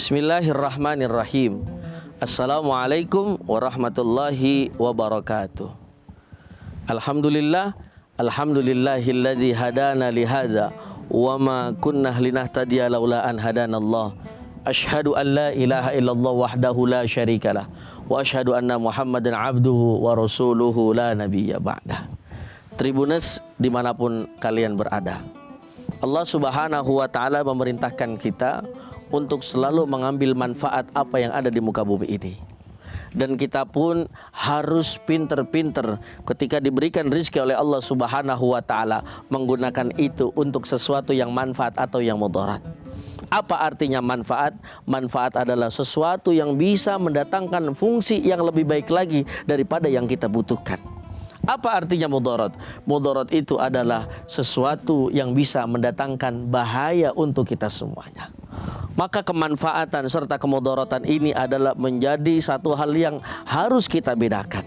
Bismillahirrahmanirrahim. Assalamualaikum warahmatullahi wabarakatuh. Alhamdulillahilladzi hadana lihadza wa ma kunna linahtadiya laula an hadanallah. Asyhadu an la ilaha illallah wahdahu la syarikalah wa asyhadu anna Muhammadan abduhu wa rasuluhu la nabiyya ba'dah. Tribuners dimanapun kalian berada, Allah Subhanahu wa ta'ala memerintahkan kita untuk selalu mengambil manfaat apa yang ada di muka bumi ini. Dan kita pun harus pinter-pinter ketika diberikan rezeki oleh Allah Subhanahu wa ta'ala, menggunakan itu untuk sesuatu yang manfaat atau yang mudarat. Apa artinya manfaat? Manfaat adalah sesuatu yang bisa mendatangkan fungsi yang lebih baik lagi daripada yang kita butuhkan. Apa artinya mudarat? Mudarat itu adalah sesuatu yang bisa mendatangkan bahaya untuk kita semuanya. Maka kemanfaatan serta kemudaratan ini adalah menjadi satu hal yang harus kita bedakan.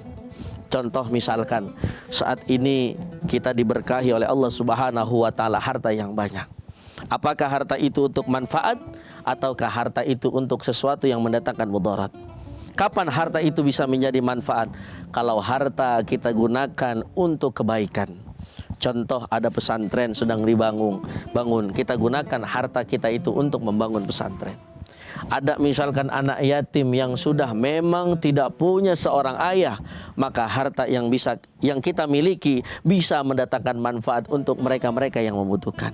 Contoh misalkan saat ini kita diberkahi oleh Allah Subhanahu wa ta'ala harta yang banyak. Apakah harta itu untuk manfaat ataukah harta itu untuk sesuatu yang mendatangkan mudarat? Kapan harta itu bisa menjadi manfaat? Kalau harta kita gunakan untuk kebaikan. Contoh, ada pesantren sedang dibangun, kita gunakan harta kita itu untuk membangun pesantren. Ada misalkan anak yatim yang sudah memang tidak punya seorang ayah, maka harta yang kita miliki bisa mendatangkan manfaat untuk mereka-mereka yang membutuhkan.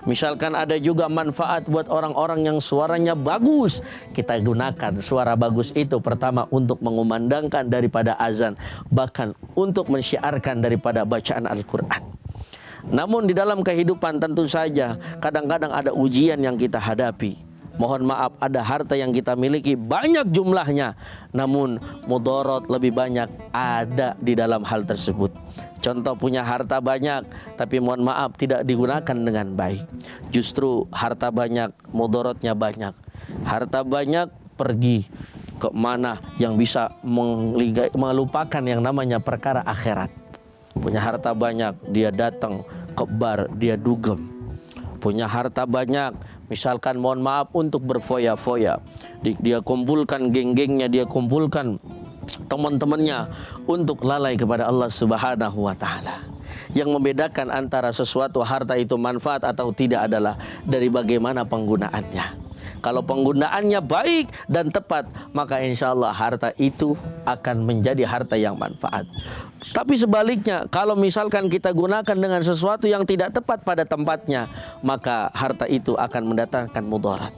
Misalkan ada juga manfaat buat orang-orang yang suaranya bagus, kita gunakan suara bagus itu pertama untuk mengumandangkan daripada azan, bahkan untuk mensyiarkan daripada bacaan Al-Quran. Namun di dalam kehidupan tentu saja kadang-kadang ada ujian yang kita hadapi. Mohon maaf, ada harta yang kita miliki banyak jumlahnya, namun mudarat lebih banyak ada di dalam hal tersebut. Contoh, punya harta banyak tapi mohon maaf tidak digunakan dengan baik. Justru harta banyak, mudaratnya banyak. Harta banyak pergi ke mana yang bisa melupakan yang namanya perkara akhirat. Punya harta banyak, dia datang ke bar, dia dugem. Punya harta banyak, misalkan mohon maaf untuk berfoya-foya, dia kumpulkan geng-gengnya, dia kumpulkan teman-temannya untuk lalai kepada Allah Subhanahu wa ta'ala. Yang membedakan antara sesuatu harta itu manfaat atau tidak adalah dari bagaimana penggunaannya. Kalau penggunaannya baik dan tepat, maka insya Allah harta itu akan menjadi harta yang manfaat. Tapi sebaliknya, kalau misalkan kita gunakan dengan sesuatu yang tidak tepat pada tempatnya, maka harta itu akan mendatangkan mudarat.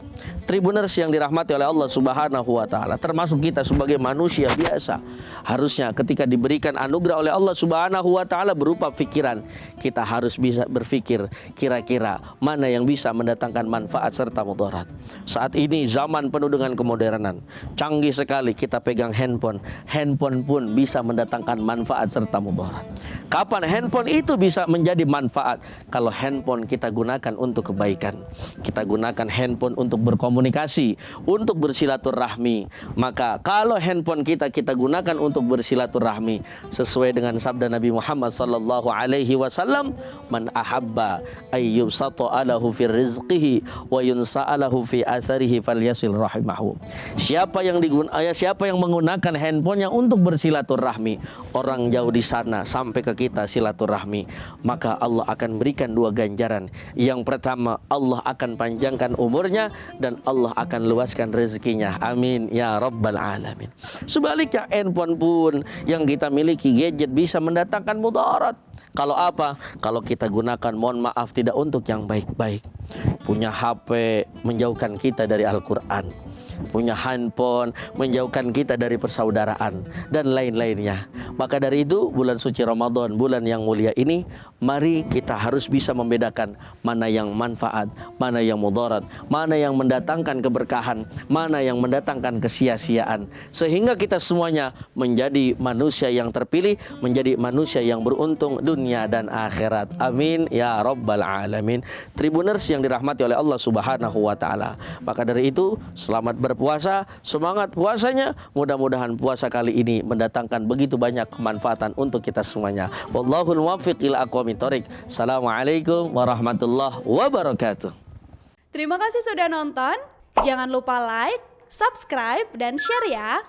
Tribuners yang dirahmati oleh Allah Subhanahu wa ta'ala, termasuk kita sebagai manusia biasa, harusnya ketika diberikan anugerah oleh Allah Subhanahu wa ta'ala berupa pikiran, kita harus bisa berpikir kira-kira mana yang bisa mendatangkan manfaat serta mudarat. Saat ini zaman penuh dengan kemodernan, canggih sekali, kita pegang handphone. Handphone pun bisa mendatangkan manfaat serta mudarat. Kapan handphone itu bisa menjadi manfaat? Kalau handphone kita gunakan untuk kebaikan, kita gunakan handphone untuk berkomunikasi, untuk bersilaturahmi. Maka kalau handphone kita gunakan untuk bersilaturahmi sesuai dengan sabda Nabi Muhammad sallallahu alaihi wasallam, man ahabba ayyubsata alahu fi rizqihi wa yunsa'alahu fi atharihi falyasil rahimahu. Siapa yang menggunakan handphonenya untuk bersilaturahmi, orang jauh di sana sampai ke kita silaturahmi, maka Allah akan berikan dua ganjaran. Yang pertama, Allah akan panjangkan umurnya dan Allah akan luaskan rezekinya. Amin ya rabbal alamin. Sebaliknya, handphone pun yang kita miliki, gadget, bisa mendatangkan mudarat. Kalau apa? Kalau kita gunakan mohon maaf tidak untuk yang baik-baik. Punya HP menjauhkan kita dari Al-Quran, punya handphone menjauhkan kita dari persaudaraan dan lain-lainnya. Maka dari itu, bulan suci Ramadan, bulan yang mulia ini, mari kita harus bisa membedakan mana yang manfaat, mana yang mudarat, mana yang mendatangkan keberkahan, mana yang mendatangkan kesia-siaan, sehingga kita semuanya menjadi manusia yang terpilih, menjadi manusia yang beruntung dunia dan akhirat. Amin ya rabbal alamin. Tribuners yang dirahmati oleh Allah Subhanahu wa ta'ala, maka dari itu selamat berpuasa, semangat puasanya. Mudah-mudahan puasa kali ini mendatangkan begitu banyak kemanfaatan untuk kita semuanya. Wallahul muwaffiq ila aqwamit thoriq. Assalamualaikum warahmatullahi wabarakatuh. Terima kasih sudah nonton. Jangan lupa like, subscribe, dan share ya.